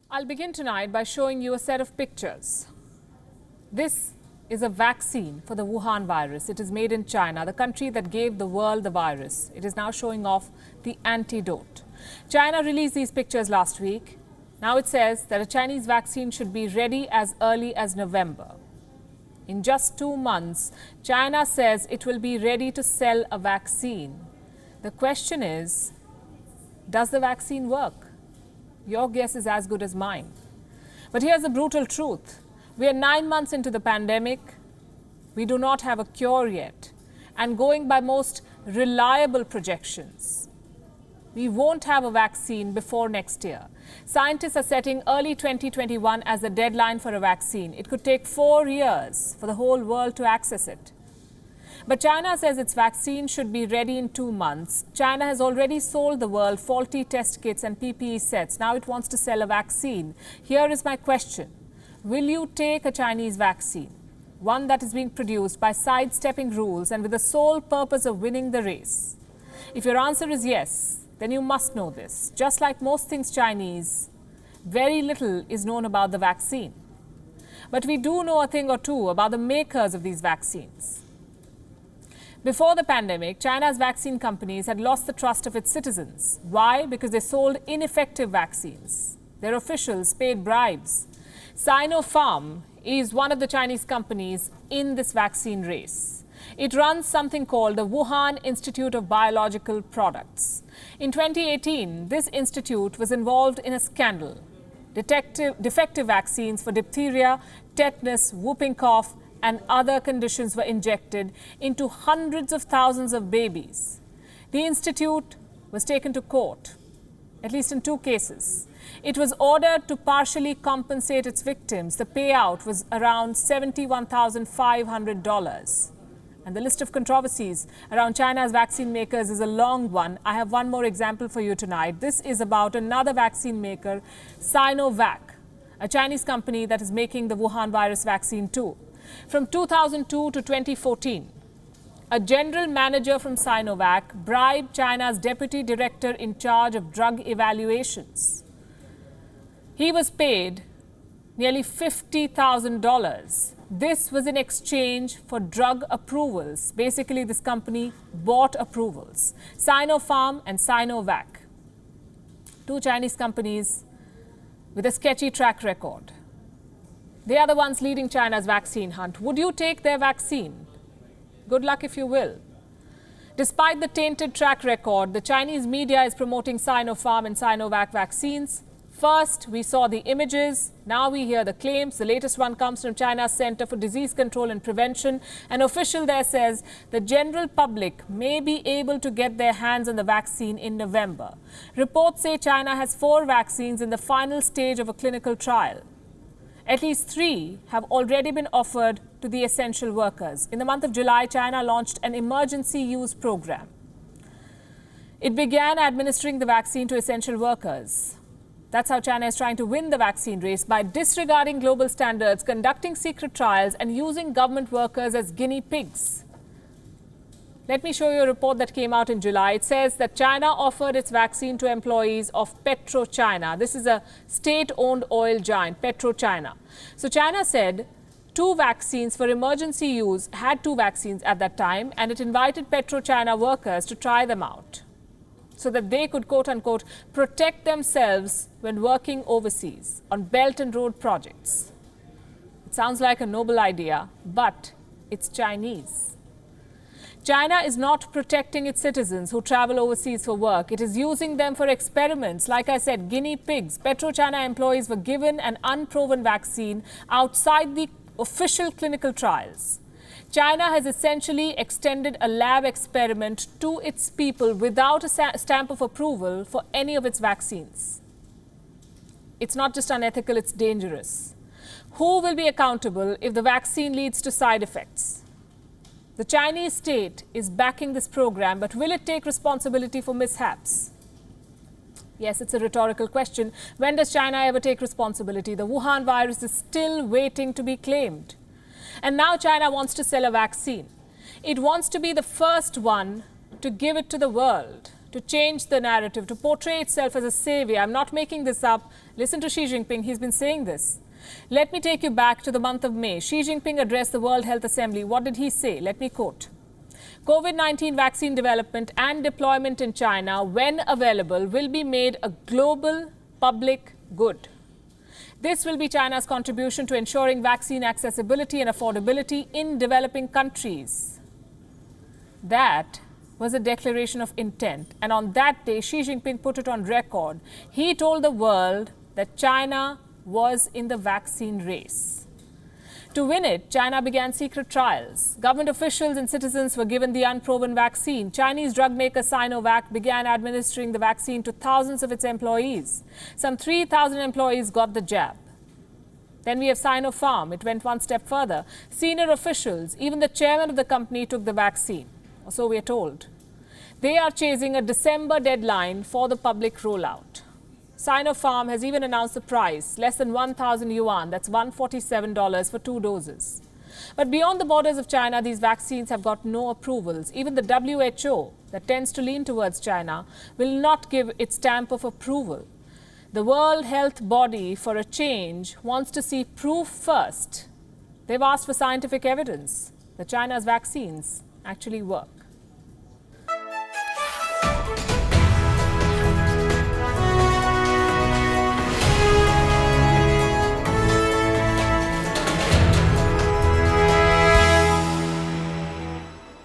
I'll begin tonight by showing you a set of pictures. This is a vaccine for the Wuhan virus. It is made in China, the country that gave the world the virus. It is now showing off the antidote. China released these pictures last week. Now it says that a Chinese vaccine should be ready as early as November. In just 2 months, China says it will be ready to sell a vaccine. The question is, does the vaccine work? Your guess is as good as mine. But here's the brutal truth. We are 9 months into the pandemic. We do not have a cure yet. And going by most reliable projections, we won't have a vaccine before next year. Scientists are setting early 2021 as the deadline for a vaccine. It could take 4 years for the whole world to access it. But China says its vaccine should be ready in 2 months. China has already sold the world faulty test kits and PPE sets. Now it wants to sell a vaccine. Here is my question. Will you take a Chinese vaccine, one that is being produced by sidestepping rules and with the sole purpose of winning the race? If your answer is yes, then you must know this. Just like most things Chinese, very little is known about the vaccine. But we do know a thing or two about the makers of these vaccines. Before the pandemic, China's vaccine companies had lost the trust of its citizens. Why? Because they sold ineffective vaccines. Their officials paid bribes. Sinopharm is one of the Chinese companies in this vaccine race. It runs something called the Wuhan Institute of Biological Products. In 2018, this institute was involved in a scandal. Defective vaccines for diphtheria, tetanus, whooping cough, and other conditions were injected into hundreds of thousands of babies. The institute was taken to court, at least in 2 cases. It was ordered to partially compensate its victims. The payout was around $71,500. And the list of controversies around China's vaccine makers is a long one. I have one more example for you tonight. This is about another vaccine maker, Sinovac, a Chinese company that is making the Wuhan virus vaccine too. From 2002 to 2014, a general manager from Sinovac bribed China's deputy director in charge of drug evaluations. He was paid nearly $50,000. This was in exchange for drug approvals. Basically, this company bought approvals. Sinopharm and Sinovac, 2 Chinese companies with a sketchy track record. They are the ones leading China's vaccine hunt. Would you take their vaccine? Good luck if you will. Despite the tainted track record, the Chinese media is promoting Sinopharm and Sinovac vaccines. First, we saw the images. Now we hear the claims. The latest one comes from China's Center for Disease Control and Prevention. An official there says the general public may be able to get their hands on the vaccine in November. Reports say China has 4 vaccines in the final stage of a clinical trial. At least 3 have already been offered to the essential workers. In the month of July, China launched an emergency use program. It began administering the vaccine to essential workers. That's how China is trying to win the vaccine race, by disregarding global standards, conducting secret trials, and using government workers as guinea pigs. Let me show you a report that came out in July. It says that China offered its vaccine to employees of PetroChina. This is a state-owned oil giant, PetroChina. So China said 2 vaccines for emergency use, had 2 vaccines at that time, and it invited PetroChina workers to try them out so that they could, quote-unquote, protect themselves when working overseas on Belt and Road projects. It sounds like a noble idea, but it's Chinese. China is not protecting its citizens who travel overseas for work. It is using them for experiments. Like I said, guinea pigs. PetroChina employees were given an unproven vaccine outside the official clinical trials. China has essentially extended a lab experiment to its people without a stamp of approval for any of its vaccines. It's not just unethical, it's dangerous. Who will be accountable if the vaccine leads to side effects? The Chinese state is backing this program, but will it take responsibility for mishaps? Yes, it's a rhetorical question. When does China ever take responsibility? The Wuhan virus is still waiting to be claimed. And now China wants to sell a vaccine. It wants to be the first one to give it to the world, to change the narrative, to portray itself as a savior. I'm not making this up. Listen to Xi Jinping. He's been saying this. Let me take you back to the month of May. Xi Jinping addressed the World Health Assembly. What did he say? Let me quote. COVID-19 vaccine development and deployment in China, when available, will be made a global public good. This will be China's contribution to ensuring vaccine accessibility and affordability in developing countries. That was a declaration of intent. And on that day, Xi Jinping put it on record. He told the world that China was in the vaccine race. To win it, China began secret trials. Government officials and citizens were given the unproven vaccine. Chinese drug maker Sinovac began administering the vaccine to thousands of its employees. Some 3,000 employees got the jab. Then we have Sinopharm. It went one step further. Senior officials, even the chairman of the company, took the vaccine. Or so we are told. They are chasing a December deadline for the public rollout. Sinopharm has even announced the price, less than 1,000 yuan, that's $147 for 2 doses. But beyond the borders of China, these vaccines have got no approvals. Even the WHO, that tends to lean towards China, will not give its stamp of approval. The World Health Body, for a change, wants to see proof first. They've asked for scientific evidence that China's vaccines actually work.